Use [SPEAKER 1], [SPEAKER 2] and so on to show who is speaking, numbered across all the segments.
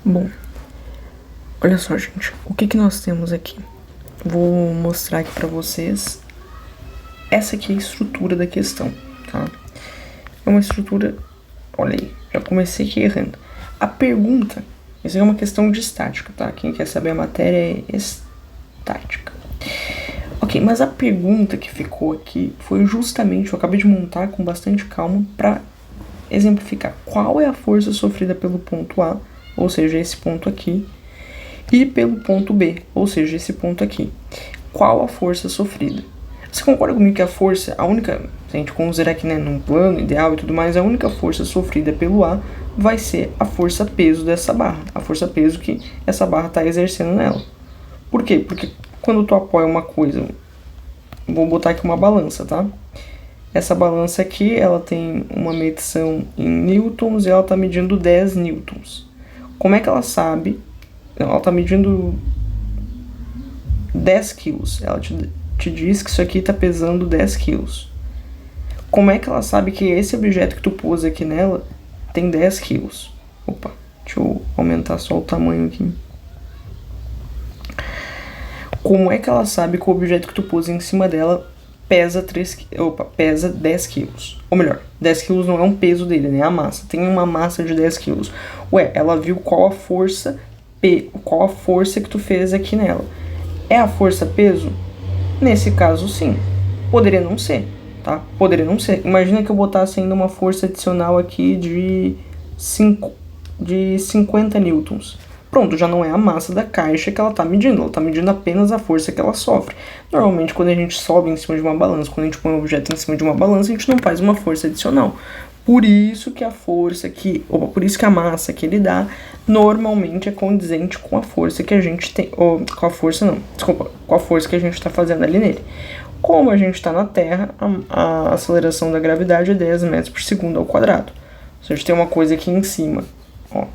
[SPEAKER 1] Bom, olha só, gente, o que nós temos aqui? Vou mostrar aqui pra vocês. Essa aqui é a estrutura da questão, tá? É uma estrutura, olha aí, já comecei aqui errando. A pergunta, isso é uma questão de estática, tá? Quem quer saber a matéria é estática. Ok, mas a pergunta que ficou aqui foi justamente, eu acabei de montar com bastante calma pra exemplificar qual é a força sofrida pelo ponto A, ou seja, esse ponto aqui, e pelo ponto B, ou seja, esse ponto aqui. Qual a força sofrida? Você concorda comigo que a força, a única, se a gente considerar aqui, né, num plano ideal e tudo mais, a única força sofrida pelo A vai ser a força peso dessa barra, a força peso que essa barra está exercendo nela. Por quê? Porque quando tu apoia uma coisa, vou botar aqui uma balança, tá? Essa balança aqui, ela tem uma medição em newtons e ela está medindo 10 newtons. Como é que ela sabe? Ela está medindo 10 quilos. Ela te diz que isso aqui está pesando 10 quilos. Como é que ela sabe que esse objeto que tu pôs aqui nela tem 10 quilos? Opa, deixa eu aumentar só o tamanho aqui. Como é que ela sabe que o objeto que tu pôs em cima dela pesa 10 quilos? Ou melhor, 10 quilos não é um peso dele, né? A massa. Tem uma massa de 10 quilos. Ué, ela viu qual a força que tu fez aqui nela. É a força peso? Nesse caso, sim. Poderia não ser, tá? Poderia não ser. Imagina que eu botasse ainda uma força adicional aqui de 50 newtons. Pronto, já não é a massa da caixa que ela está medindo. Ela está medindo apenas a força que ela sofre. Normalmente, quando a gente sobe em cima de uma balança, quando a gente põe um objeto em cima de uma balança, a gente não faz uma força adicional. Por isso que a força que... por isso que a massa que ele dá normalmente é condizente com a força que a gente tem... com a força que a gente está fazendo ali nele. Como a gente está na Terra, a aceleração da gravidade é 10 metros por segundo ao quadrado. Se a gente tem uma coisa aqui em cima, ó,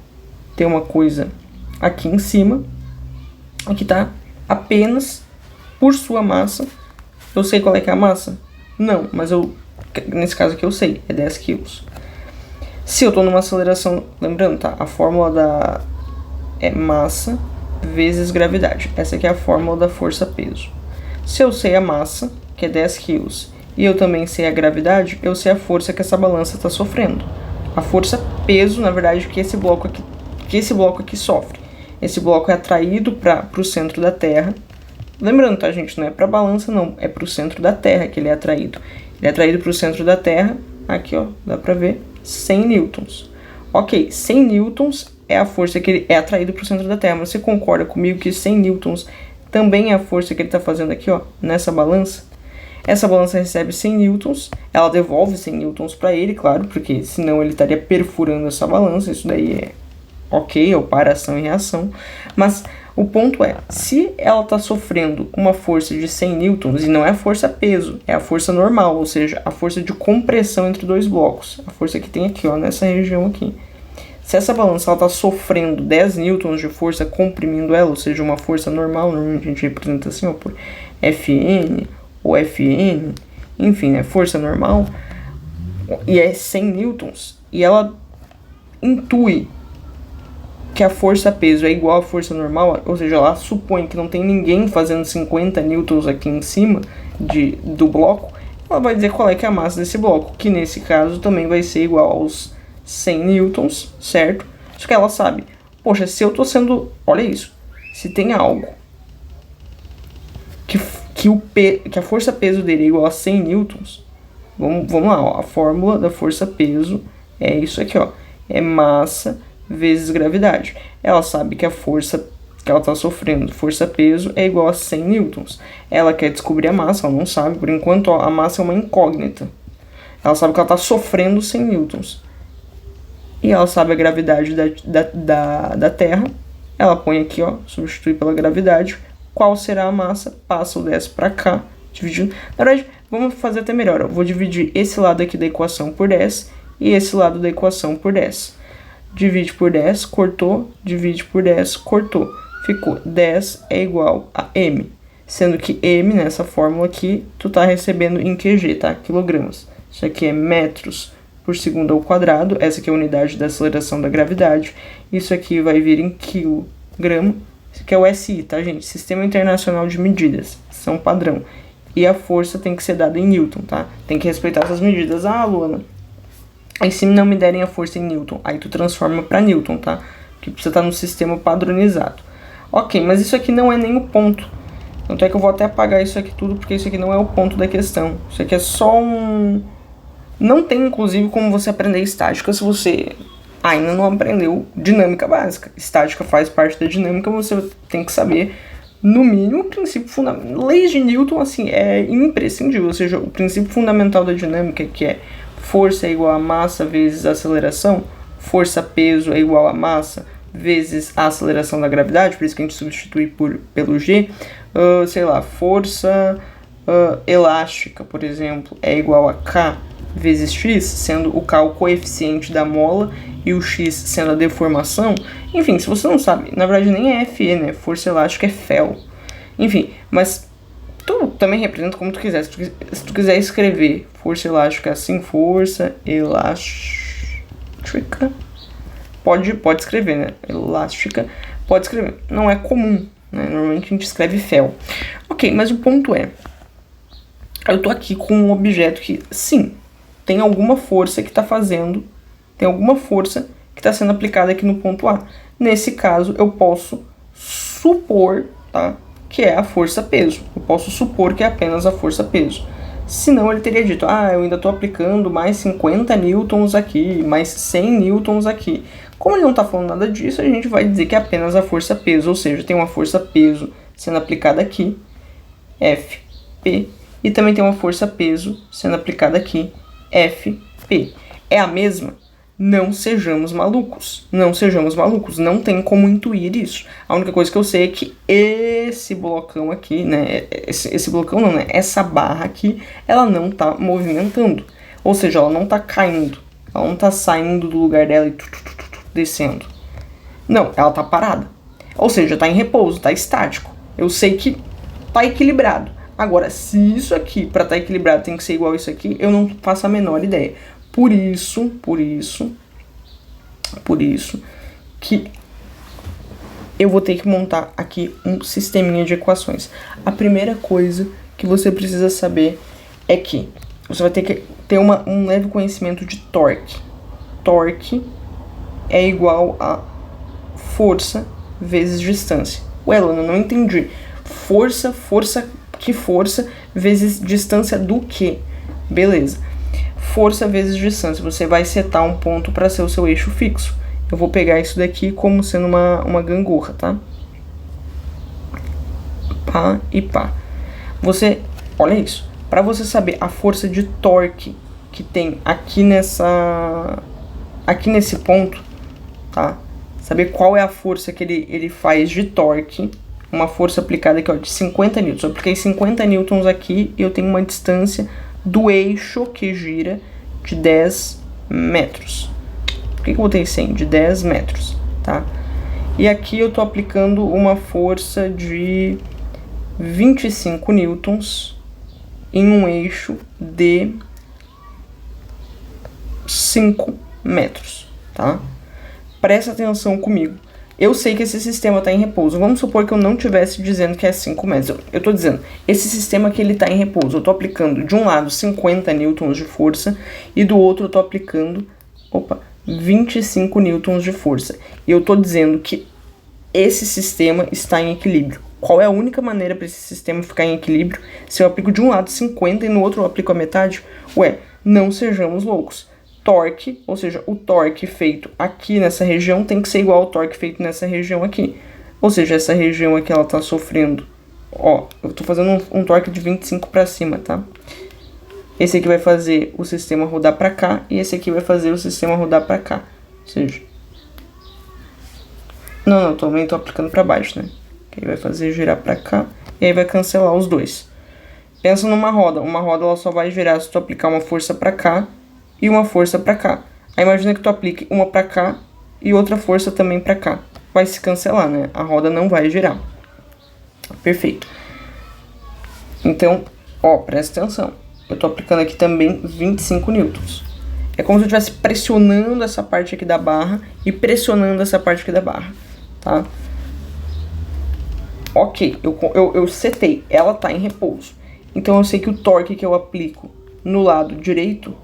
[SPEAKER 1] tem uma coisa aqui em cima, aqui tá apenas por sua massa. Eu sei qual é que é a massa? Não, mas nesse caso aqui eu sei, é 10 quilos. Se eu estou numa aceleração, lembrando, tá? A fórmula é massa vezes gravidade. Essa aqui é a fórmula da força-peso. Se eu sei a massa, que é 10 quilos, e eu também sei a gravidade, eu sei a força que essa balança está sofrendo. A força-peso, na verdade, que esse bloco aqui sofre. Esse bloco é atraído para o centro da Terra. Lembrando, tá, gente? Não é para a balança, não. É para o centro da Terra que ele é atraído. Ele é atraído para o centro da Terra. Aqui, ó, dá para ver. 100 newtons. Ok, 100 newtons é a força que ele é atraído para o centro da Terra. Mas você concorda comigo que 100 newtons também é a força que ele está fazendo aqui, ó, nessa balança? Essa balança recebe 100 newtons. Ela devolve 100 newtons para ele, claro, porque senão ele estaria perfurando essa balança. Isso daí é ok, operação e reação. Mas o ponto é, se ela está sofrendo uma força de 100 newtons, e não é a força-peso, é a força normal, ou seja, a força de compressão entre dois blocos, a força que tem aqui, ó, nessa região aqui. Se essa balança está sofrendo 10 newtons de força comprimindo ela, ou seja, uma força normal, normalmente a gente representa assim, ó, por Fn ou Fn, enfim, né, força normal, e é 100 newtons, e ela intui que a força-peso é igual à força normal, ou seja, ela supõe que não tem ninguém fazendo 50 newtons aqui em cima do bloco, ela vai dizer qual é que é a massa desse bloco, que nesse caso também vai ser igual aos 100 newtons, certo? Só que ela sabe, poxa, se eu tô sendo, olha isso, se tem algo que a força-peso dele é igual a 100 newtons, vamos lá, ó, a fórmula da força-peso é isso aqui, ó, é massa vezes gravidade. Ela sabe que a força que ela está sofrendo, força-peso, é igual a 100 newtons. Ela quer descobrir a massa, ela não sabe. Por enquanto, ó, a massa é uma incógnita. Ela sabe que ela está sofrendo 100 newtons. E ela sabe a gravidade da Terra. Ela põe aqui, ó, substitui pela gravidade. Qual será a massa? Passa o 10 para cá, dividindo. Na verdade, vamos fazer até melhor. Eu vou dividir esse lado aqui da equação por 10 e esse lado da equação por 10. Divide por 10, cortou. Divide por 10, cortou. Ficou 10 é igual a m. Sendo que m, nessa fórmula aqui, tu tá recebendo em QG, tá? Quilogramas. Isso aqui é metros por segundo ao quadrado. Essa aqui é a unidade da aceleração da gravidade. Isso aqui vai vir em quilograma. Isso aqui é o SI, tá, gente? Sistema Internacional de Medidas. São padrão. E a força tem que ser dada em Newton, tá? Tem que respeitar essas medidas. Ah, Luana, aí se não me derem a força em Newton, aí tu transforma para Newton, tá? Porque precisa estar no sistema padronizado. Ok, mas isso aqui não é nem o ponto. Tanto é que eu vou até apagar isso aqui tudo, porque isso aqui não é o ponto da questão. Isso aqui é só um... Não tem, inclusive, como você aprender estática se você ainda não aprendeu dinâmica básica. Estática faz parte da dinâmica, você tem que saber, no mínimo, o princípio fundamental. Leis de Newton, assim, é imprescindível. Ou seja, o princípio fundamental da dinâmica, que é força é igual a massa vezes a aceleração, força-peso é igual a massa vezes a aceleração da gravidade, por isso que a gente substitui pelo G. Sei lá, força elástica, por exemplo, é igual a K vezes X, sendo o K o coeficiente da mola e o X sendo a deformação. Enfim, se você não sabe, na verdade nem é Fe, né? Força elástica é Fel. Enfim, mas tu também representa como tu quiser. Se tu quiser escrever força elástica assim, força elástica, pode escrever, né? Elástica, pode escrever. Não é comum, né? Normalmente a gente escreve Fel. Ok, mas o ponto é, eu tô aqui com um objeto que, sim, tem alguma força que está fazendo, tem alguma força que está sendo aplicada aqui no ponto A. Nesse caso, eu posso supor, tá, que é a força-peso. Eu posso supor que é apenas a força-peso. Senão ele teria dito, eu ainda estou aplicando mais 50 newtons aqui, mais 100 newtons aqui. Como ele não está falando nada disso, a gente vai dizer que é apenas a força-peso, ou seja, tem uma força-peso sendo aplicada aqui, Fp, e também tem uma força-peso sendo aplicada aqui, Fp. É a mesma? Não sejamos malucos. Não sejamos malucos. Não tem como intuir isso. A única coisa que eu sei é que esse blocão aqui, né? Esse blocão não, né? Essa barra aqui, ela não tá movimentando. Ou seja, ela não tá caindo. Ela não tá saindo do lugar dela e descendo. Não, ela tá parada. Ou seja, tá em repouso, tá estático. Eu sei que tá equilibrado. Agora, se isso aqui, para estar equilibrado, tem que ser igual a isso aqui, eu não faço a menor ideia. Por isso que eu vou ter que montar aqui um sisteminha de equações. A primeira coisa que você precisa saber é que você vai ter que ter um leve conhecimento de torque. Torque é igual a força vezes distância. Ué, Luana, não entendi. Força vezes distância do quê? Beleza. Força vezes distância. Você vai setar um ponto para ser o seu eixo fixo. Eu vou pegar isso daqui como sendo uma gangorra, tá? Pá e pá. Olha isso. Para você saber a força de torque que tem aqui nesse ponto, tá? Saber qual é a força que ele faz de torque. Uma força aplicada aqui, ó, de 50 newtons. Eu apliquei 50 newtons aqui e eu tenho uma distância do eixo que gira de 10 metros. Por que eu botei 100? De 10 metros, tá? E aqui eu tô aplicando uma força de 25 newtons em um eixo de 5 metros, tá? Presta atenção comigo. Eu sei que esse sistema está em repouso. Vamos supor que eu não estivesse dizendo que é 5 metros. Eu estou dizendo, esse sistema aqui ele está em repouso. Eu estou aplicando de um lado 50 newtons de força e do outro eu estou aplicando 25 newtons de força. E eu estou dizendo que esse sistema está em equilíbrio. Qual é a única maneira para esse sistema ficar em equilíbrio? Se eu aplico de um lado 50 e no outro eu aplico a metade? Ué, não sejamos loucos. Torque, ou seja, o torque feito aqui nessa região tem que ser igual ao torque feito nessa região aqui. Ou seja, essa região aqui ela tá sofrendo, ó, eu tô fazendo um torque de 25 para cima, tá? Esse aqui vai fazer o sistema rodar para cá e esse aqui vai fazer o sistema rodar para cá. Ou seja, não, também tô aplicando para baixo, né? Que aí vai fazer girar para cá e aí vai cancelar os dois. Pensa numa roda, uma roda ela só vai girar se tu aplicar uma força para cá e uma força para cá. Aí imagina que tu aplique uma para cá e outra força também para cá. Vai se cancelar, né? A roda não vai girar. Perfeito. Então, ó, presta atenção. Eu tô aplicando aqui também 25 newtons. É como se eu estivesse pressionando essa parte aqui da barra e pressionando essa parte aqui da barra, tá? Ok, eu setei, ela tá em repouso. Então eu sei que o torque que eu aplico no lado direito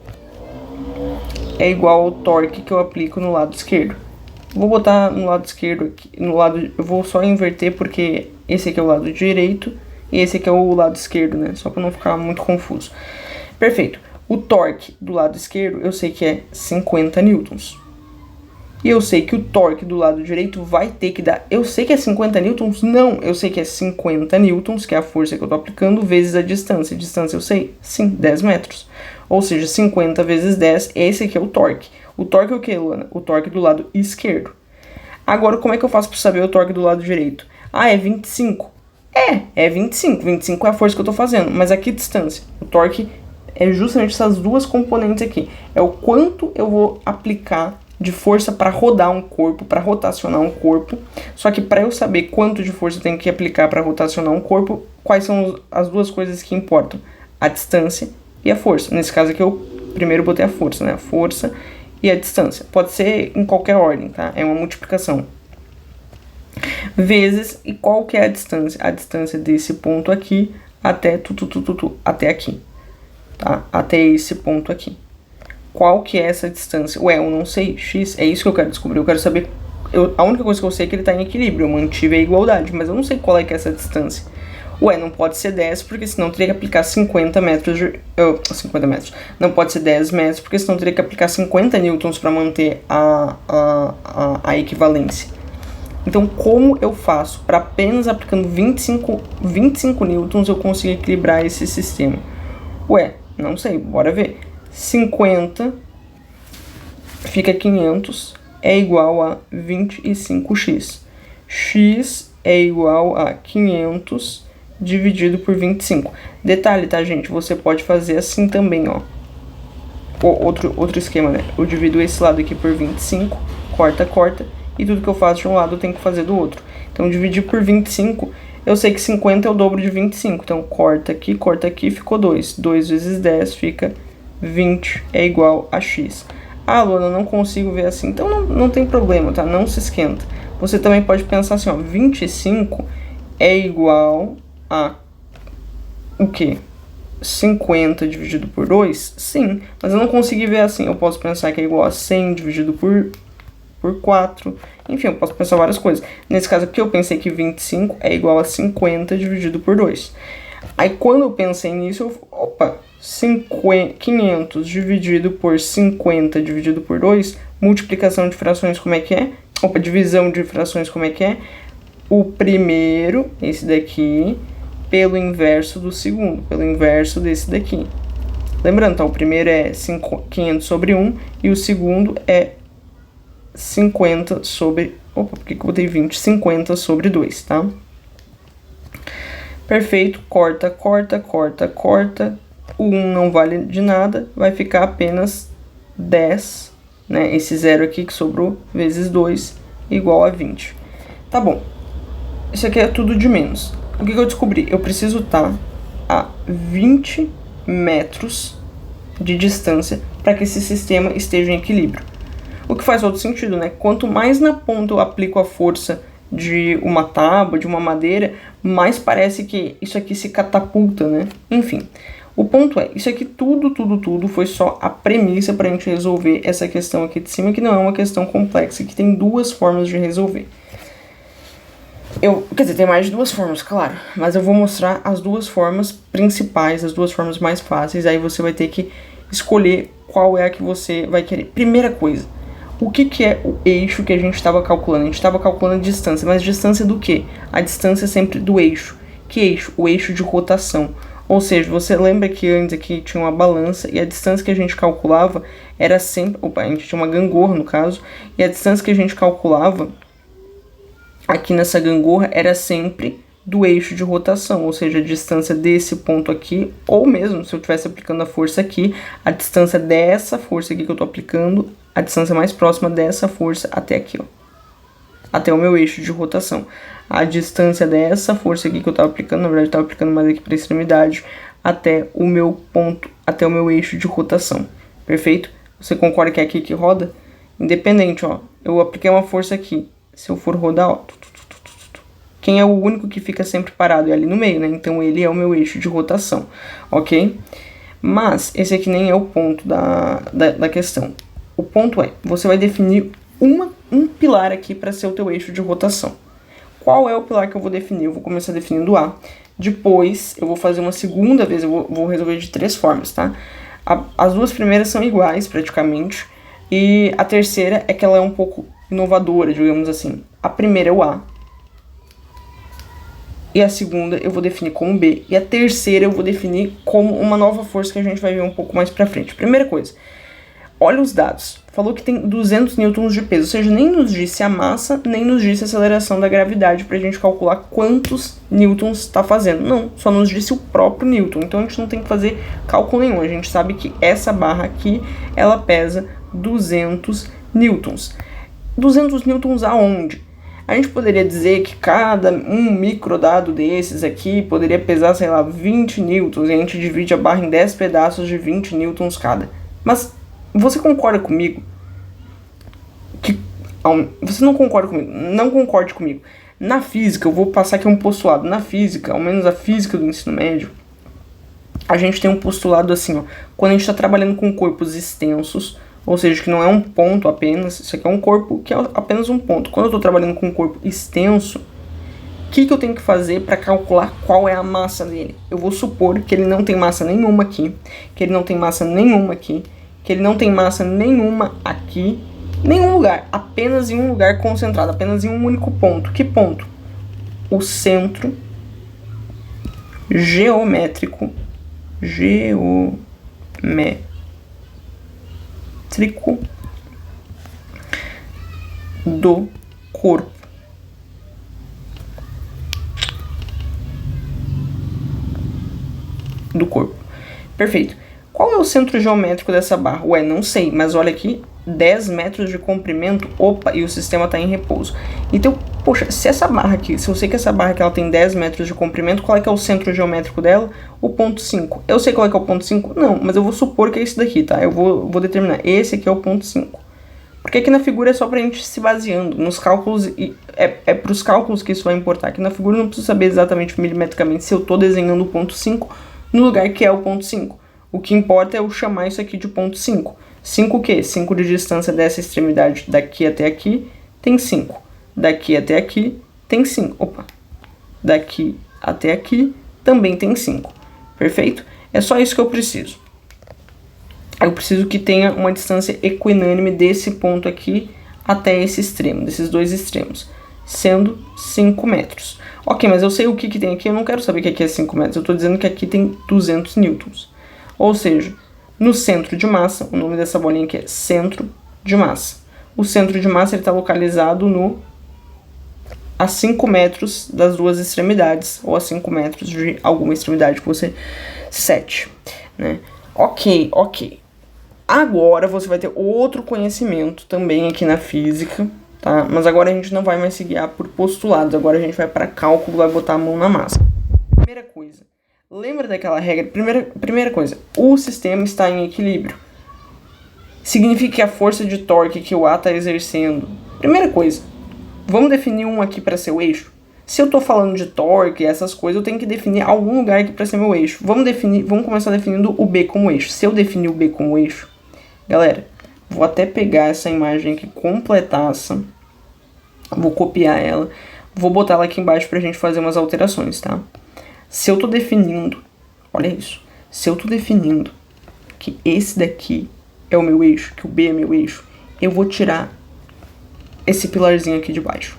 [SPEAKER 1] é igual ao torque que eu aplico no lado esquerdo. Vou botar no lado esquerdo aqui, eu vou só inverter porque esse aqui é o lado direito e esse aqui é o lado esquerdo, né? Só para não ficar muito confuso. Perfeito. O torque do lado esquerdo eu sei que é 50 newtons. E eu sei que o torque do lado direito vai ter que dar... Eu sei que é 50 newtons? Não, eu sei que é 50 newtons, que é a força que eu tô aplicando, vezes a distância. A distância eu sei? Sim, 10 metros. Ou seja, 50 vezes 10, esse aqui é o torque. O torque é o que, Luana? O torque do lado esquerdo. Agora, como é que eu faço para saber o torque do lado direito? Ah, é 25. É 25. 25 é a força que eu tô fazendo. Mas a que distância? O torque é justamente essas duas componentes aqui. É o quanto eu vou aplicar de força para rodar um corpo, para rotacionar um corpo. Só que para eu saber quanto de força eu tenho que aplicar para rotacionar um corpo, quais são as duas coisas que importam? A distância e a força. Nesse caso aqui eu primeiro botei a força, né? A força e a distância. Pode ser em qualquer ordem, tá? É uma multiplicação. Vezes, e qual que é a distância? A distância desse ponto aqui até até aqui, tá? Até esse ponto aqui. Qual que é essa distância? Ué, eu não sei, x, é isso que eu quero descobrir, eu quero saber, a única coisa que eu sei é que ele tá em equilíbrio, eu mantive a igualdade, mas eu não sei qual é que é essa distância. Ué, não pode ser 10, porque senão teria que aplicar 50 metros, 50 metros, não pode ser 10 metros, porque senão teria que aplicar 50 newtons para manter a equivalência. Então, como eu faço para apenas aplicando 25 newtons eu consigo equilibrar esse sistema? Ué, não sei, bora ver. 50 fica 500 é igual a 25x. X é igual a 500 dividido por 25. Detalhe, tá, gente? Você pode fazer assim também, ó. Outro esquema, né? Eu divido esse lado aqui por 25, corta, e tudo que eu faço de um lado eu tenho que fazer do outro. Então, dividir por 25, eu sei que 50 é o dobro de 25. Então, corta aqui, ficou 2. 2 vezes 10 fica 20 é igual a x. Ah, Luana, eu não consigo ver assim. Então não tem problema, tá? Não se esquenta. Você também pode pensar assim, ó. 25 é igual a o quê? 50 dividido por 2? Sim, mas eu não consegui ver assim. Eu posso pensar que é igual a 100 dividido por 4. Enfim, eu posso pensar várias coisas. Nesse caso aqui eu pensei que 25 é igual a 50 dividido por 2. Aí quando eu pensei nisso, opa, 500 dividido por 50 dividido por 2, multiplicação de frações como é que é? Opa, divisão de frações como é que é? O primeiro, esse daqui, pelo inverso do segundo, pelo inverso desse daqui. Lembrando, tá? O primeiro é 500 sobre 1 e o segundo é 50 sobre... Opa, por que eu botei 20? 50 sobre 2, tá? Perfeito, corta. O 1 não vale de nada, vai ficar apenas 10, né? Esse zero aqui que sobrou, vezes 2, igual a 20. Tá bom, isso aqui é tudo de menos. O que eu descobri? Eu preciso estar a 20 metros de distância para que esse sistema esteja em equilíbrio. O que faz todo sentido, né? Quanto mais na ponta eu aplico a força de uma tábua, de uma madeira, mais parece que isso aqui se catapulta, né? Enfim, o ponto é, isso aqui tudo foi só a premissa para a gente resolver essa questão aqui de cima, que não é uma questão complexa, que tem duas formas de resolver. Quer dizer, tem mais de duas formas, claro, mas eu vou mostrar as duas formas principais, as duas formas mais fáceis, aí você vai ter que escolher qual é a que você vai querer. Primeira coisa, o que é o eixo que a gente estava calculando? A gente estava calculando a distância, mas distância do quê? A distância é sempre do eixo. Que eixo? O eixo de rotação. Ou seja, você lembra que antes aqui tinha uma balança e a distância que a gente calculava era sempre... Opa, a gente tinha uma gangorra no caso, e a distância que a gente calculava aqui nessa gangorra era sempre do eixo de rotação, ou seja, a distância desse ponto aqui, ou mesmo se eu estivesse aplicando a força aqui, a distância dessa força aqui que eu estou aplicando, a distância mais próxima dessa força até aqui, ó, até o meu eixo de rotação. A distância dessa força aqui que eu estava aplicando, na verdade eu estava aplicando mais aqui para a extremidade, até o meu ponto, até o meu eixo de rotação. Perfeito? Você concorda que é aqui que roda? Independente, ó. Eu apliquei uma força aqui. Se eu for rodar, ó. Quem é o único que fica sempre parado? É ali no meio, né? Então ele é o meu eixo de rotação, ok? Mas esse aqui nem é o ponto da questão. O ponto é, você vai definir um pilar aqui para ser o teu eixo de rotação. Qual é o pilar que eu vou definir? Eu vou começar definindo A. Depois eu vou fazer uma segunda vez, eu vou resolver de 3 formas, tá? As duas primeiras são iguais, praticamente. E a terceira é que ela é um pouco inovadora, digamos assim. A primeira é o A. E a segunda eu vou definir como B. E a terceira eu vou definir como uma nova força que a gente vai ver um pouco mais pra frente. Primeira coisa, olha os dados. Falou que tem 200 newtons de peso, ou seja, nem nos disse a massa, nem nos disse a aceleração da gravidade pra gente calcular quantos newtons está fazendo. Não, só nos disse o próprio newton. Então a gente não tem que fazer cálculo nenhum. A gente sabe que essa barra aqui, ela pesa 200 newtons. 200 newtons aonde? A gente poderia dizer que cada um microdado desses aqui poderia pesar, sei lá, 20 newtons, e a gente divide a barra em 10 pedaços de 20 newtons cada. Mas você concorda comigo? Você não concorda comigo? Não concorde comigo. Na física, eu vou passar aqui um postulado. Na física, ao menos a física do ensino médio, a gente tem um postulado assim, ó. Quando a gente está trabalhando com corpos extensos, ou seja, que não é um ponto apenas, isso aqui é um corpo que é apenas um ponto. Quando eu estou trabalhando com um corpo extenso, o que eu tenho que fazer para calcular qual é a massa dele? Eu vou supor que ele não tem massa nenhuma aqui, que ele não tem massa nenhuma aqui, que ele não tem massa nenhuma aqui, nenhum lugar, apenas em um lugar concentrado, apenas em um único ponto. Que ponto? O centro geométrico do corpo. Do corpo. Perfeito. Qual é o centro geométrico dessa barra? Ué, não sei, mas olha aqui, 10 metros de comprimento, opa, e o sistema está em repouso. Então, poxa, se essa barra aqui, se eu sei que essa barra aqui ela tem 10 metros de comprimento, qual é que é o centro geométrico dela? O ponto 5. Eu sei qual é que é o ponto 5? Não, mas eu vou supor que é esse daqui, tá? Eu vou determinar, esse aqui é o ponto 5. Porque aqui na figura é só pra gente se baseando. Nos cálculos, é pros cálculos que isso vai importar. Aqui na figura eu não preciso saber exatamente milimetricamente se eu tô desenhando o ponto 5 no lugar que é o ponto 5. O que importa é eu chamar isso aqui de ponto 5. 5 o quê? 5 de distância dessa extremidade daqui até aqui tem 5. Daqui até aqui tem 5. Opa! Daqui até aqui também tem 5. Perfeito? É só isso que eu preciso. Eu preciso que tenha uma distância equinânime desse ponto aqui até esse extremo, desses dois extremos, sendo 5 metros. Ok, mas eu sei o que tem aqui, eu não quero saber que aqui é 5 metros, eu estou dizendo que aqui tem 200 newtons. Ou seja, no centro de massa, o nome dessa bolinha aqui é centro de massa. O centro de massa está localizado a 5 metros das duas extremidades, ou a 5 metros de alguma extremidade que você sete, né? Ok. Agora você vai ter outro conhecimento também aqui na física, tá? Mas agora a gente não vai mais se guiar por postulados, agora a gente vai para cálculo, vai botar a mão na massa. Primeira coisa, lembra daquela regra? Primeira coisa, o sistema está em equilíbrio. Significa que a força de torque que o A está exercendo. Primeira coisa, vamos definir um aqui para ser o eixo? Se eu estou falando de torque e essas coisas, eu tenho que definir algum lugar aqui para ser meu eixo. Vamos começar definindo o B como eixo. Se eu definir o B como eixo, galera, vou até pegar essa imagem aqui completaça, vou copiar ela, vou botar ela aqui embaixo pra gente fazer umas alterações, tá? Se eu tô definindo, olha isso, se eu tô definindo que esse daqui é o meu eixo, que o B é meu eixo, eu vou tirar esse pilarzinho aqui de baixo.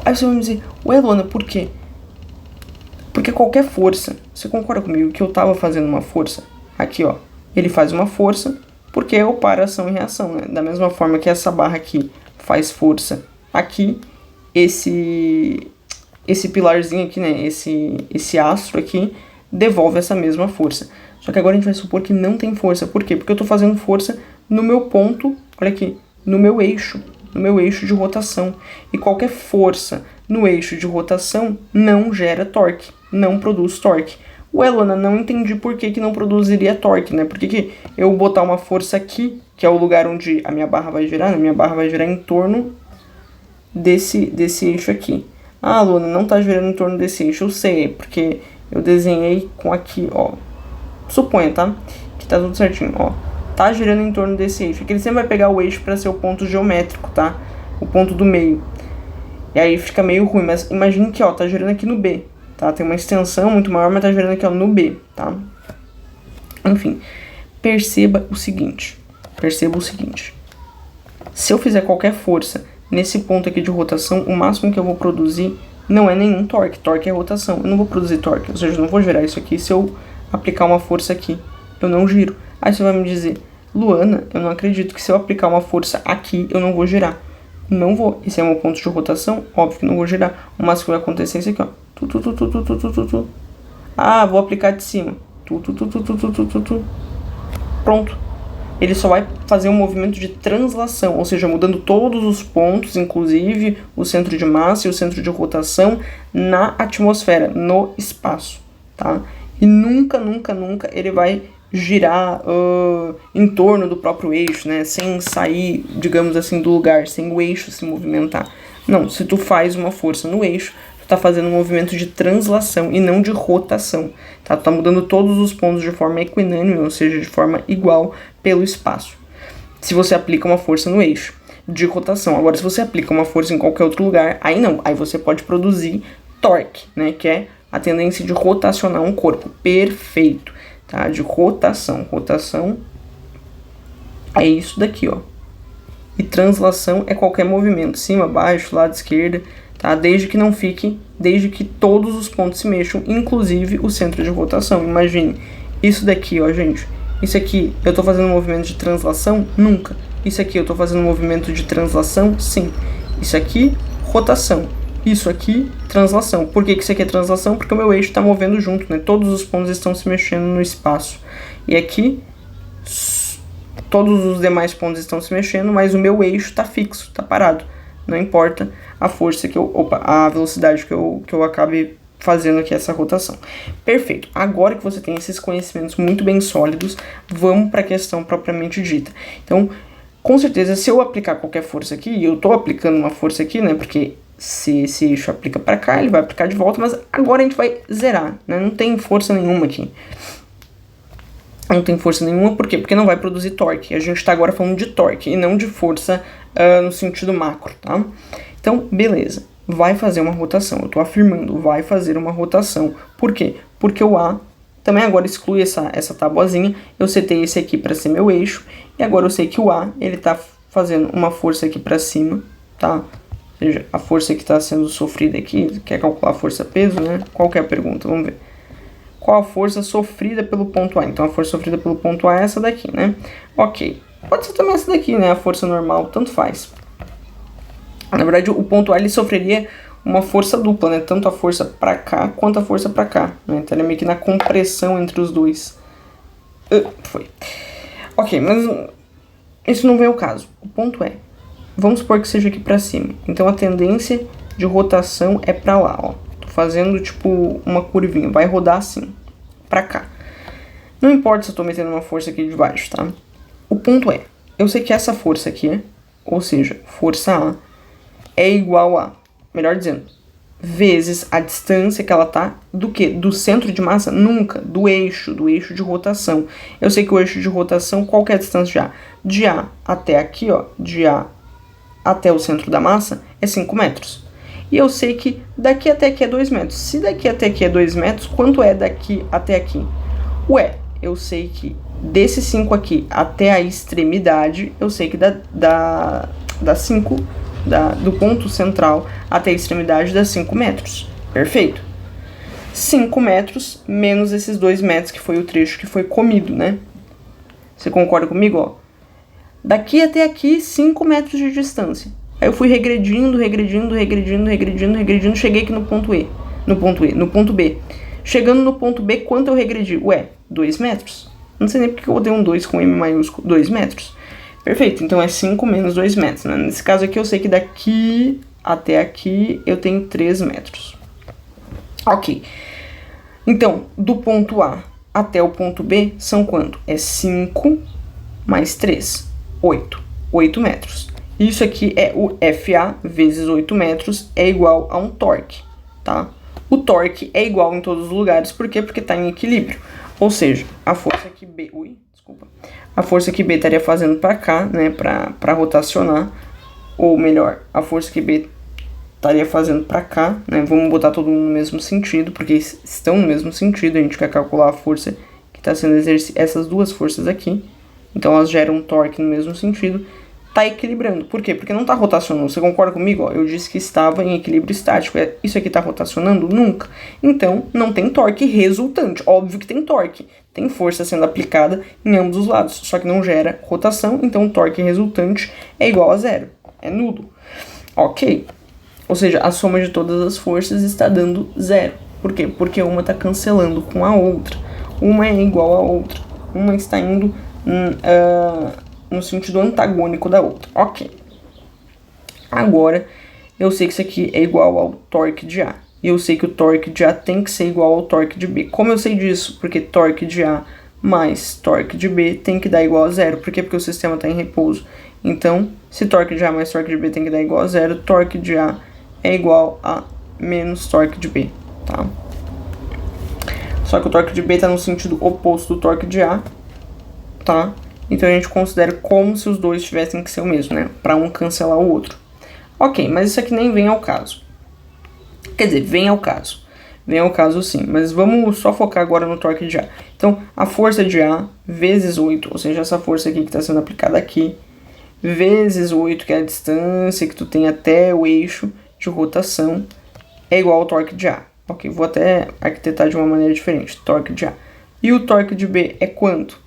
[SPEAKER 1] Aí você vai me dizer, ué, Luana, por quê? Porque qualquer força, você concorda comigo que eu tava fazendo uma força? Aqui, ó, ele faz uma força, porque é ação e reação, né? Da mesma forma que essa barra aqui faz força aqui, esse pilarzinho aqui, né? Esse astro aqui devolve essa mesma força. Só que agora a gente vai supor que não tem força. Por quê? Porque eu tô fazendo força no meu ponto, olha aqui, no meu eixo de rotação. E qualquer força no eixo de rotação não gera torque, não produz torque. Ué, Luana, não entendi por que não produziria torque, né? Por que eu botar uma força aqui, que é o lugar onde a minha barra vai girar, né? Minha barra vai girar em torno desse eixo aqui. Ah, Luana, não tá girando em torno desse eixo. Eu sei, porque eu desenhei com aqui, ó. Suponha, tá? Que tá tudo certinho, ó. Tá girando em torno desse eixo. Aqui ele sempre vai pegar o eixo para ser o ponto geométrico, tá? O ponto do meio. E aí fica meio ruim, mas imagine que, ó, tá girando aqui no B, tá? Tem uma extensão muito maior, mas tá girando aqui, ó, no B, tá? Enfim, perceba o seguinte. Se eu fizer qualquer força nesse ponto aqui de rotação, o máximo que eu vou produzir não é nenhum torque. Torque é rotação. Eu não vou produzir torque, ou seja, eu não vou girar isso aqui. Se eu aplicar uma força aqui, eu não giro. Aí você vai me dizer, Luana, eu não acredito que se eu aplicar uma força aqui, eu não vou girar. Não vou. Esse é o meu ponto de rotação, óbvio que não vou girar. O máximo que vai acontecer é isso aqui, ó. Ah, vou aplicar de cima. Pronto. Ele só vai fazer um movimento de translação, ou seja, mudando todos os pontos, inclusive o centro de massa e o centro de rotação na atmosfera, no espaço, tá? E nunca ele vai girar em torno do próprio eixo, né? Sem sair, digamos assim, do lugar, sem o eixo se movimentar. Não, se tu faz uma força no eixo, tu tá fazendo um movimento de translação e não de rotação, tá? Tu tá mudando todos os pontos de forma equinânime, ou seja, de forma igual pelo espaço. Se você aplica uma força no eixo de rotação. Agora, se você aplica uma força em qualquer outro lugar, aí não. Aí você pode produzir torque, né? Que é a tendência de rotacionar um corpo. Perfeito, tá? De rotação. Rotação é isso daqui, ó. E translação é qualquer movimento, cima, baixo, lado, esquerda, tá? Desde que todos os pontos se mexam, inclusive o centro de rotação. Imagine, isso daqui, ó, gente. Isso aqui, eu tô fazendo um movimento de translação? Nunca. Isso aqui, eu tô fazendo um movimento de translação? Sim. Isso aqui, rotação. Isso aqui, translação. Por que isso aqui é translação? Porque o meu eixo tá movendo junto, né? Todos os pontos estão se mexendo no espaço. E aqui, todos os demais pontos estão se mexendo, mas o meu eixo tá fixo, tá parado. Não importa a força a velocidade que eu acabe fazendo aqui essa rotação. Perfeito. Agora que você tem esses conhecimentos muito bem sólidos, vamos para a questão propriamente dita. Então, com certeza, se eu aplicar qualquer força aqui, e eu estou aplicando uma força aqui, né, porque se esse eixo aplica para cá, ele vai aplicar de volta, mas agora a gente vai zerar, né, não tem força nenhuma aqui. Não tem força nenhuma, por quê? Porque não vai produzir torque. A gente está agora falando de torque e não de força no sentido macro, tá? Então, beleza. Vai fazer uma rotação. Eu estou afirmando, vai fazer uma rotação. Por quê? Porque o A também agora exclui essa tabuazinha. Eu setei esse aqui para ser meu eixo. E agora eu sei que o A, ele está fazendo uma força aqui para cima, tá? Ou seja, a força que está sendo sofrida aqui, quer calcular a força-peso, né? Qual que é a pergunta? Vamos ver. Qual a força sofrida pelo ponto A? Então a força sofrida pelo ponto A é essa daqui, né? Ok. Pode ser também essa daqui, né? A força normal, tanto faz. Na verdade, o ponto A ele sofreria uma força dupla, né? Tanto a força para cá quanto a força para cá, né? Então ele é meio que na compressão entre os dois. Foi. Ok, mas isso não vem ao caso. O ponto é, vamos supor que seja aqui para cima. Então a tendência de rotação é para lá, ó. Tô fazendo tipo uma curvinha, vai rodar assim, para cá. Não importa se eu tô metendo uma força aqui de baixo, tá? O ponto é, eu sei que essa força aqui, ou seja, força A, é igual a, melhor dizendo, vezes a distância que ela tá do quê? Do centro de massa? Nunca, do eixo de rotação. Eu sei que o eixo de rotação, qual que é a distância de A? De A até aqui, ó, de A até o centro da massa é 5 metros. E eu sei que daqui até aqui é 2 metros. Se daqui até aqui é 2 metros, quanto é daqui até aqui? Ué, eu sei que desse 5 aqui até a extremidade, eu sei que dá 5 do ponto central até a extremidade dá 5 metros. Perfeito. 5 metros menos esses 2 metros que foi o trecho que foi comido, né? Você concorda comigo, ó? Daqui até aqui, 5 metros de distância. Aí eu fui regredindo, cheguei aqui no ponto E. No ponto B. Chegando no ponto B, quanto eu regredi? Ué, 2 metros. Não sei nem porque eu botei um 2 com M maiúsculo. 2 metros. Perfeito, então é 5 menos 2 metros, né? Nesse caso aqui eu sei que daqui até aqui eu tenho 3 metros. Ok. Então, do ponto A até o ponto B são quanto? É 5 mais 3, 8. 8 metros. Isso aqui é o FA vezes 8 metros é igual a um torque, tá? O torque é igual em todos os lugares, por quê? Porque está em equilíbrio. Ou seja, a força que B... A força que B estaria fazendo para cá, né, para rotacionar, ou melhor, a força que B estaria fazendo para cá, né, vamos botar todo mundo no mesmo sentido, porque estão no mesmo sentido, a gente quer calcular a força que está sendo exercida, essas duas forças aqui, então elas geram um torque no mesmo sentido, tá equilibrando. Por quê? Porque não tá rotacionando. Você concorda comigo? Ó, eu disse que estava em equilíbrio estático. Isso aqui tá rotacionando? Nunca. Então, não tem torque resultante. Óbvio que tem torque. Tem força sendo aplicada em ambos os lados. Só que não gera rotação, então o torque resultante é igual a zero. É nulo. Ok. Ou seja, a soma de todas as forças está dando zero. Por quê? Porque uma está cancelando com a outra. Uma é igual a outra. Uma está indo... no sentido antagônico da outra. Ok. Agora, eu sei que isso aqui é igual ao torque de A. E eu sei que o torque de A tem que ser igual ao torque de B. Como eu sei disso? Porque torque de A mais torque de B tem que dar igual a zero. Por quê? Porque o sistema está em repouso. Então, se torque de A mais torque de B tem que dar igual a zero, torque de A é igual a menos torque de B, tá? Só que o torque de B está no sentido oposto do torque de A, tá? Então a gente considera como se os dois tivessem que ser o mesmo, né? Para um cancelar o outro. Ok, mas isso aqui nem vem ao caso. Quer dizer, vem ao caso. Vem ao caso sim, mas vamos só focar agora no torque de A. Então, a força de A vezes 8, ou seja, essa força aqui que está sendo aplicada aqui, vezes 8, que é a distância que tu tem até o eixo de rotação, é igual ao torque de A. Ok, vou até arquitetar de uma maneira diferente. Torque de A. E o torque de B é quanto?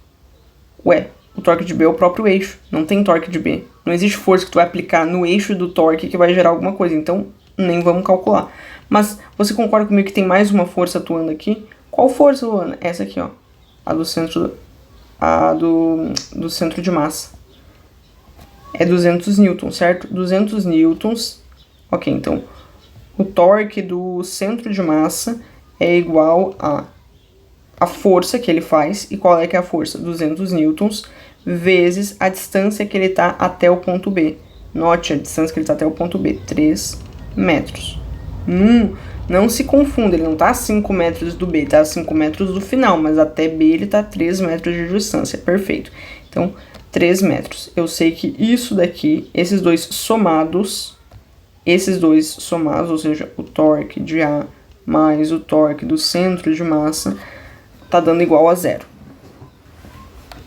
[SPEAKER 1] Ué, o torque de B é o próprio eixo, não tem torque de B. Não existe força que tu vai aplicar no eixo do torque que vai gerar alguma coisa, então nem vamos calcular. Mas você concorda comigo que tem mais uma força atuando aqui? Qual força, Luana? Essa aqui, ó. A do centro de massa. É 200 newtons, certo? 200 newtons. Ok, então o torque do centro de massa é igual a força que ele faz. E qual é que é a força? 200 newtons vezes a distância que ele está até o ponto B. Note a distância que ele está até o ponto B, 3 metros. Não se confunda, ele não está a 5 metros do B, está a 5 metros do final, mas até B ele está a 3 metros de distância, perfeito. Então, 3 metros. Eu sei que isso daqui, esses dois somados, ou seja, o torque de A mais o torque do centro de massa, tá dando igual a zero.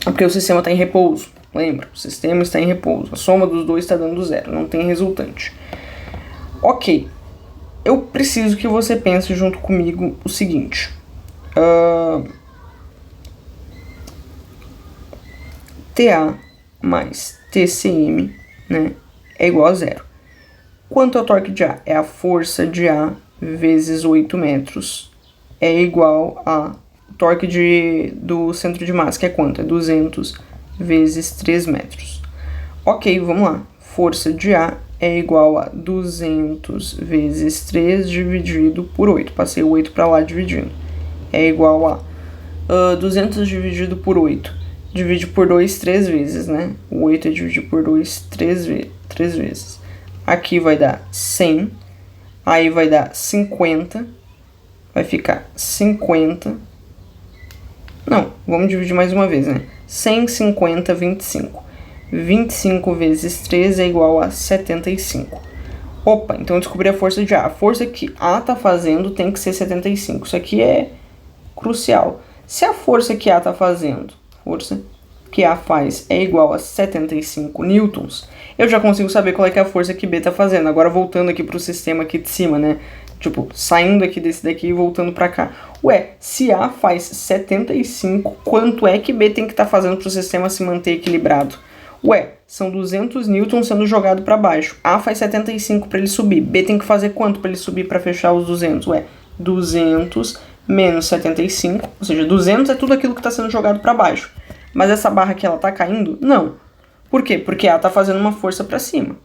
[SPEAKER 1] Porque o sistema está em repouso. Lembra? O sistema está em repouso. A soma dos dois está dando zero. Não tem resultante. Ok. Eu preciso que você pense junto comigo o seguinte. TA mais TCM, né, é igual a zero. Quanto ao torque de A? É a força de A vezes 8 metros. É igual a torque do centro de massa, que é quanto? É 200 vezes 3 metros. Ok, vamos lá. Força de A é igual a 200 vezes 3 dividido por 8. Passei o 8 para lá dividindo. É igual a 200 dividido por 8. Divide por 2 3 vezes, né? O 8 é dividido por 2 3 vezes. Aqui vai dar 100. Aí vai dar 50. Vai ficar 50. Não, vamos dividir mais uma vez, né? 150, 25. 25 vezes 3 é igual a 75. Opa, então eu descobri a força de A. A força que A tá fazendo tem que ser 75. Isso aqui é crucial. Se a força que A tá fazendo, força que A faz é igual a 75 newtons, eu já consigo saber qual é que é a força que B tá fazendo. Agora voltando aqui pro sistema aqui de cima, né? Tipo, saindo aqui desse daqui e voltando pra cá. Ué, se A faz 75, quanto é que B tem que estar fazendo pro sistema se manter equilibrado? Ué, são 200 newtons sendo jogado para baixo. A faz 75 para ele subir. B tem que fazer quanto para ele subir para fechar os 200? Ué, 200 menos 75, ou seja, 200 é tudo aquilo que está sendo jogado para baixo. Mas essa barra aqui, ela está caindo? Não. Por quê? Porque A está fazendo uma força para cima.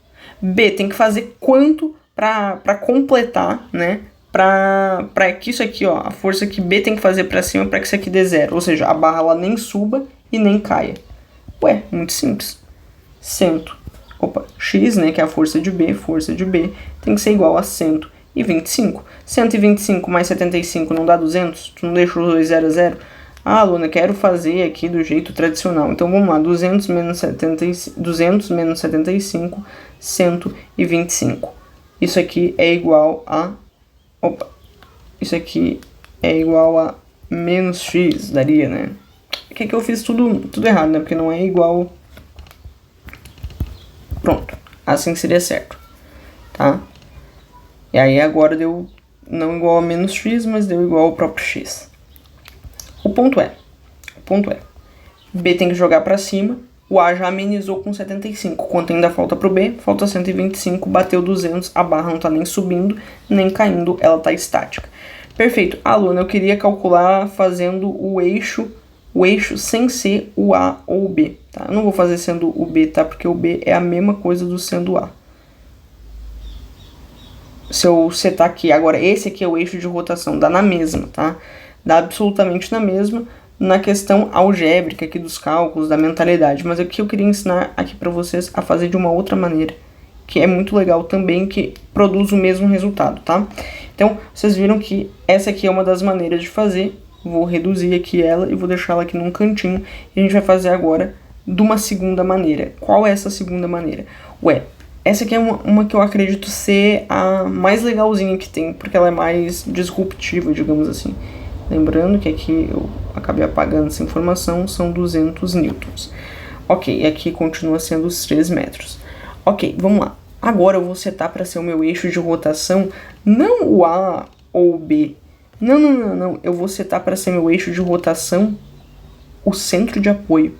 [SPEAKER 1] B tem que fazer quanto para completar, né, para que isso aqui, ó, a força que B tem que fazer para cima para que isso aqui dê zero. Ou seja, a barra ela nem suba e nem caia. Ué, muito simples. X, né, que é a força de B, tem que ser igual a 125. 125 mais 75 não dá 200? Tu não deixa os dois 0 a 0? Ah, aluna, quero fazer aqui do jeito tradicional. Então vamos lá, 200 menos 75, 125. Isso aqui é igual a... Isso aqui é igual a menos x, daria, né? É que eu fiz tudo errado, né? Porque não é igual... Pronto, assim seria certo, tá? E aí agora deu não igual a menos x, mas deu igual ao próprio x. O ponto é, B tem que jogar para cima, o A já amenizou com 75. Quanto ainda falta pro B? Falta 125, bateu 200, a barra não tá nem subindo, nem caindo, ela tá estática. Perfeito. Aluna, eu queria calcular fazendo o eixo sem ser o A ou o B, tá? Eu não vou fazer sendo o B, tá? Porque o B é a mesma coisa do sendo A. Se eu setar aqui, agora esse aqui é o eixo de rotação, dá na mesma, tá? Dá absolutamente na mesma na questão algébrica aqui dos cálculos, da mentalidade. Mas aqui eu queria ensinar aqui para vocês a fazer de uma outra maneira, que é muito legal também, que produz o mesmo resultado, tá? Então, vocês viram que essa aqui é uma das maneiras de fazer. Vou reduzir aqui ela e vou deixar ela aqui num cantinho. E a gente vai fazer agora de uma segunda maneira. Qual é essa segunda maneira? Essa aqui é uma que eu acredito ser a mais legalzinha que tem, porque ela é mais disruptiva, digamos assim. Lembrando que aqui eu acabei apagando essa informação, são 200 newtons. Ok, e aqui continua sendo os 3 metros. Ok, vamos lá. Agora eu vou setar para ser o meu eixo de rotação, não o A ou o B. Não. Eu vou setar para ser meu eixo de rotação o centro de apoio.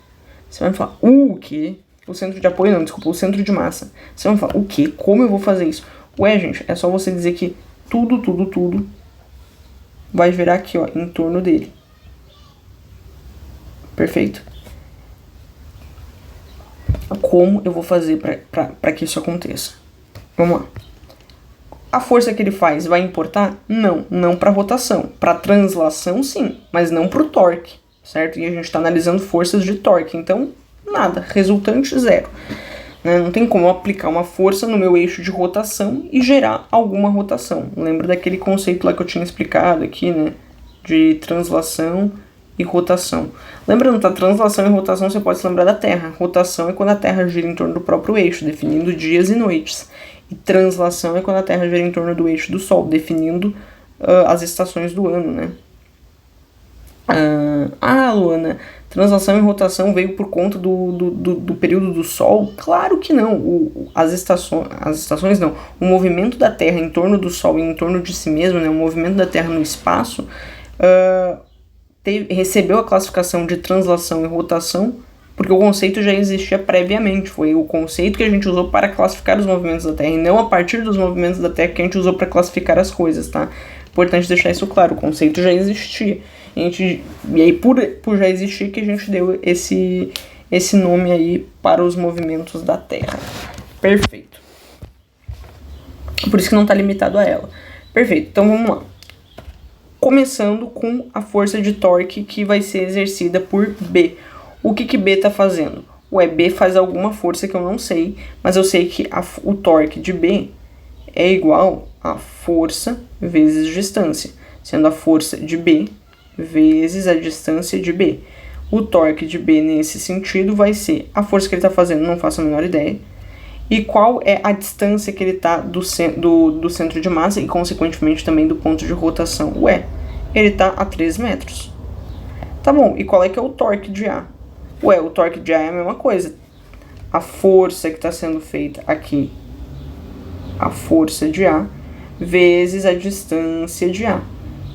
[SPEAKER 1] Você vai me falar, o quê? O centro de apoio não, desculpa, o centro de massa. Você vai me falar, o quê? Como eu vou fazer isso? Gente, é só você dizer que tudo vai virar aqui, ó, em torno dele. Perfeito? Como eu vou fazer para que isso aconteça? Vamos lá. A força que ele faz vai importar? Não para rotação. Para translação, sim, mas não para o torque, certo? E a gente está analisando forças de torque, então nada, resultante zero. Né? Não tem como eu aplicar uma força no meu eixo de rotação e gerar alguma rotação. Lembra daquele conceito lá que eu tinha explicado aqui, né? De translação e rotação. Lembrando, tá? Translação e rotação você pode se lembrar da Terra. Rotação é quando a Terra gira em torno do próprio eixo, definindo dias e noites. E translação é quando a Terra gira em torno do eixo do Sol, definindo as estações do ano, né? Luana, translação e rotação veio por conta do período do Sol? Claro que não. As estações não. O movimento da Terra em torno do Sol e em torno de si mesmo, né? O movimento da Terra no espaço recebeu a classificação de translação e rotação porque o conceito já existia previamente. Foi o conceito que a gente usou para classificar os movimentos da Terra e não a partir dos movimentos da Terra que a gente usou para classificar as coisas, tá? Importante deixar isso claro, o conceito já existia. E aí, por já existir, que a gente deu esse nome aí para os movimentos da Terra. Perfeito. Por isso que não está limitado a ela. Perfeito, então vamos lá. Começando com a força de torque que vai ser exercida por B. O que B está fazendo? B faz alguma força que eu não sei, mas eu sei que o torque de B é igual a força vezes distância, sendo a força de B vezes a distância de B. O torque de B nesse sentido vai ser a força que ele está fazendo, não faço a menor ideia, e qual é a distância que ele está do centro de massa e, consequentemente, também do ponto de rotação. Ele está a 3 metros. Tá bom, e qual é que é o torque de A? O torque de A é a mesma coisa. A força que está sendo feita aqui, a força de A, vezes a distância de A.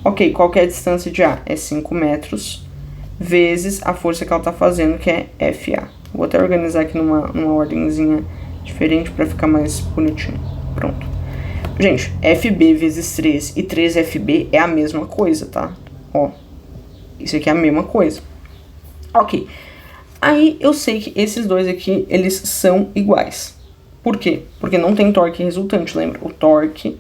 [SPEAKER 1] Ok, qual que é a distância de A? É 5 metros, vezes a força que ela está fazendo, que é FA. Vou até organizar aqui numa ordemzinha diferente para ficar mais bonitinho. Pronto. Gente, FB vezes 3 e 3FB é a mesma coisa, tá? Isso aqui é a mesma coisa. Ok. Aí eu sei que esses dois aqui, eles são iguais. Por quê? Porque não tem torque resultante, lembra? O torque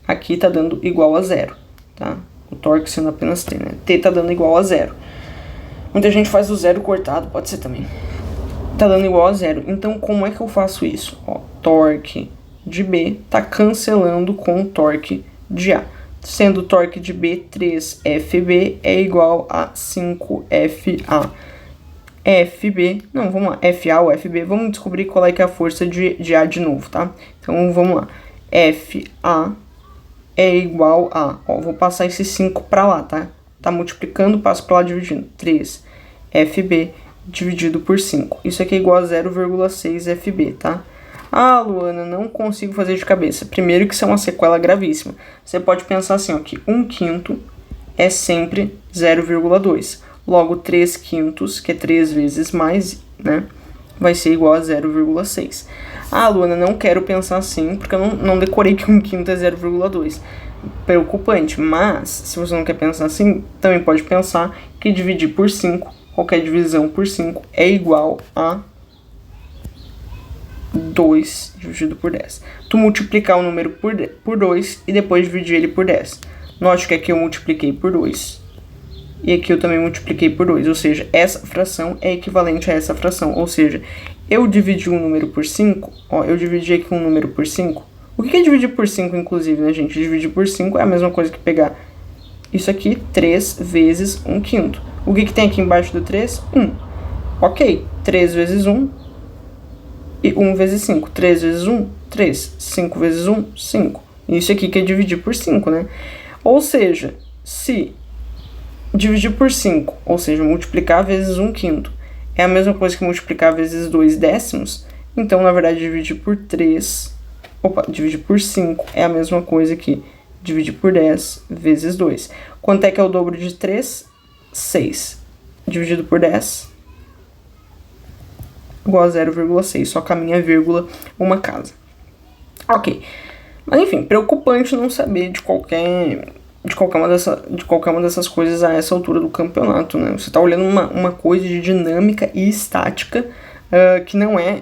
[SPEAKER 1] aqui tá dando igual a 0, tá? O torque sendo apenas T, né? T tá dando igual a 0. Muita gente faz o 0 cortado, pode ser também. Tá dando igual a 0. Então, como é que eu faço isso? Ó, torque de B tá cancelando com o torque de A. Sendo o torque de B 3FB é igual a 5FA. FB, não, vamos lá, FA ou FB, vamos descobrir qual é que é a força de A de novo, tá? Então, vamos lá. FA é igual a, ó, vou passar esse 5 para lá, tá? Tá multiplicando, passo para lá dividindo. 3 FB dividido por 5. Isso aqui é igual a 0,6 FB, tá? Ah, Luana, não consigo fazer de cabeça. Primeiro que isso é uma sequela gravíssima. Você pode pensar assim, ó, que 1/5 é sempre 0,2. Logo, 3/5, que é 3 vezes mais, né? Vai ser igual a 0,6. Ah, Luana, não quero pensar assim, porque eu não decorei que 1/5 é 0,2. Preocupante, mas se você não quer pensar assim, também pode pensar que dividir por 5, qualquer divisão por 5, é igual a 2 dividido por 10. Tu multiplicar o número por 2 e depois dividir ele por 10. Note que aqui eu multipliquei por 2. E aqui eu também multipliquei por 2, ou seja, essa fração é equivalente a essa fração. Ou seja, eu dividi um número por 5, ó, eu dividi aqui um número por 5. O que é dividir por 5, inclusive, né, gente? Dividir por 5 é a mesma coisa que pegar isso aqui, 3 vezes 1/5. O que tem aqui embaixo do 3? 1. Ok, 3 vezes 1 e 1 vezes 5. 3 vezes 1, 3. 5 vezes 1, 5. Isso aqui que é dividir por 5, né? Ou seja, se dividir por 5, ou seja, multiplicar vezes 1/5, é a mesma coisa que multiplicar vezes 2 décimos, então, na verdade, dividir por 5 é a mesma coisa que dividir por 10 vezes 2. Quanto é que é o dobro de 3? 6. Dividido por 10, igual a 0,6, só caminha vírgula uma casa. Ok. Mas, enfim, preocupante não saber de qualquer uma dessas coisas a essa altura do campeonato, né? Você está olhando uma coisa de dinâmica e estática que não é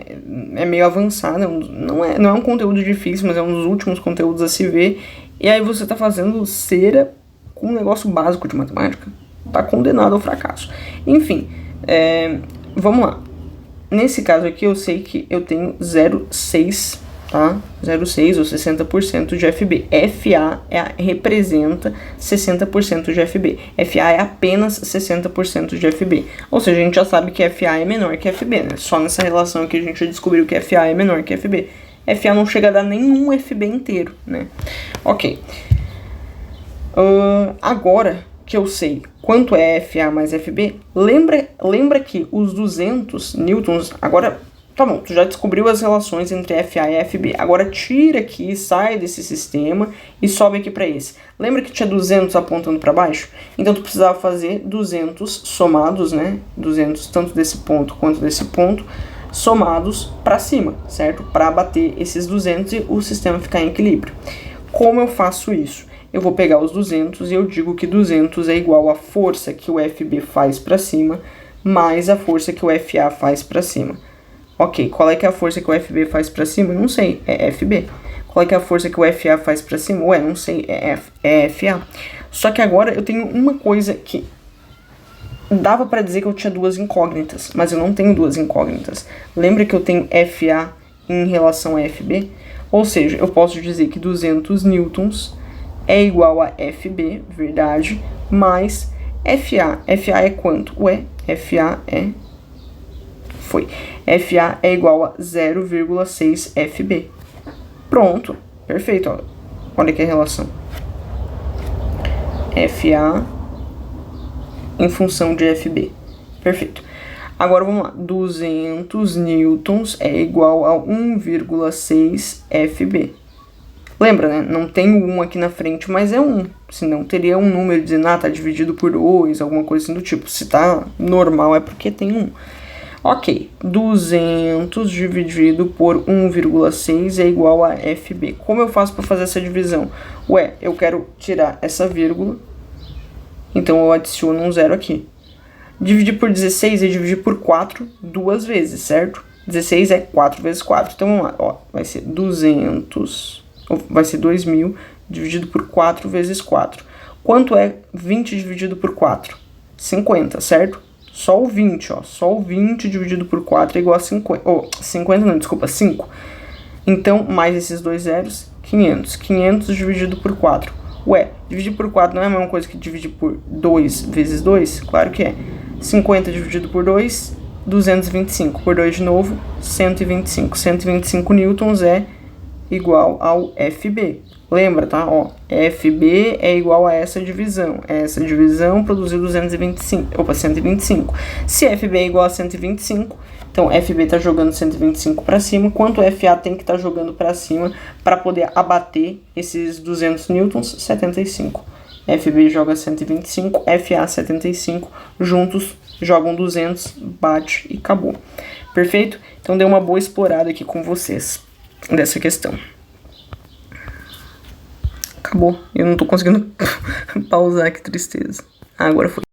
[SPEAKER 1] meio avançada, não é um conteúdo difícil, mas é um dos últimos conteúdos a se ver, e aí você está fazendo cera com um negócio básico de matemática. Tá condenado ao fracasso. Enfim, vamos lá. Nesse caso aqui eu sei que eu tenho 0,6, tá? 0,6 ou 60% de FB. FA representa 60% de FB. FA é apenas 60% de FB. Ou seja, a gente já sabe que FA é menor que FB, né? Só nessa relação aqui a gente já descobriu que FA é menor que FB. FA não chega a dar nenhum FB inteiro, né? Ok. Agora que eu sei quanto é FA mais FB, lembra que os 200 newtons, agora, tá bom, tu já descobriu as relações entre FA e FB, agora tira aqui, sai desse sistema e sobe aqui para esse. Lembra que tinha 200 apontando para baixo? Então tu precisava fazer 200 somados, né, 200 tanto desse ponto quanto desse ponto, somados para cima, certo? Para bater esses 200 e o sistema ficar em equilíbrio. Como eu faço isso? Eu vou pegar os 200 e eu digo que 200 é igual à força que o FB faz para cima, mais a força que o FA faz para cima. Ok, qual é que é a força que o FB faz para cima? Não sei, é FB. Qual é que é a força que o FA faz para cima? Ué, não sei, é FA. Só que agora eu tenho uma coisa que dava para dizer que eu tinha duas incógnitas, mas eu não tenho duas incógnitas. Lembra que eu tenho FA em relação a FB? Ou seja, eu posso dizer que 200 newtons é igual a FB, verdade, mais FA. FA é quanto? Ué, FA é igual a 0,6 FB. Pronto, perfeito, ó. Olha aqui a relação. FA em função de FB. Perfeito. Agora vamos lá. 200 newtons é igual a 1,6 FB. Lembra, né? Não tem o 1 aqui na frente, mas é 1. Senão teria um número dizendo, tá dividido por 2, alguma coisa assim do tipo. Se tá normal é porque tem 1. Ok, 200 dividido por 1,6 é igual a FB. Como eu faço para fazer essa divisão? Ué, eu quero tirar essa vírgula, então eu adiciono um zero aqui. Dividir por 16 é dividir por 4 duas vezes, certo? 16 é 4 vezes 4. Então vamos lá, ó, vai ser 200... vai ser 2.000 dividido por 4 vezes 4. Quanto é 20 dividido por 4? 50, certo? Só o 20, ó. Só o 20 dividido por 4 é igual a 50. 50 não, desculpa, 5. Então, mais esses dois zeros, 500. 500 dividido por 4. Ué, dividir por 4 não é a mesma coisa que dividir por 2 vezes 2? Claro que é. 50 dividido por 2, 225. Por 2 de novo, 125. 125 newtons é igual ao FB. Lembra, tá? Ó, FB é igual a essa divisão. Essa divisão produziu 125. Se FB é igual a 125, então FB está jogando 125 para cima. Quanto FA tem que estar jogando para cima para poder abater esses 200 newtons? 75. FB joga 125, FA 75. Juntos jogam 200, bate e acabou. Perfeito? Então dei uma boa explorada aqui com vocês dessa questão. Acabou. Eu não tô conseguindo pausar, que tristeza. Ah, agora foi.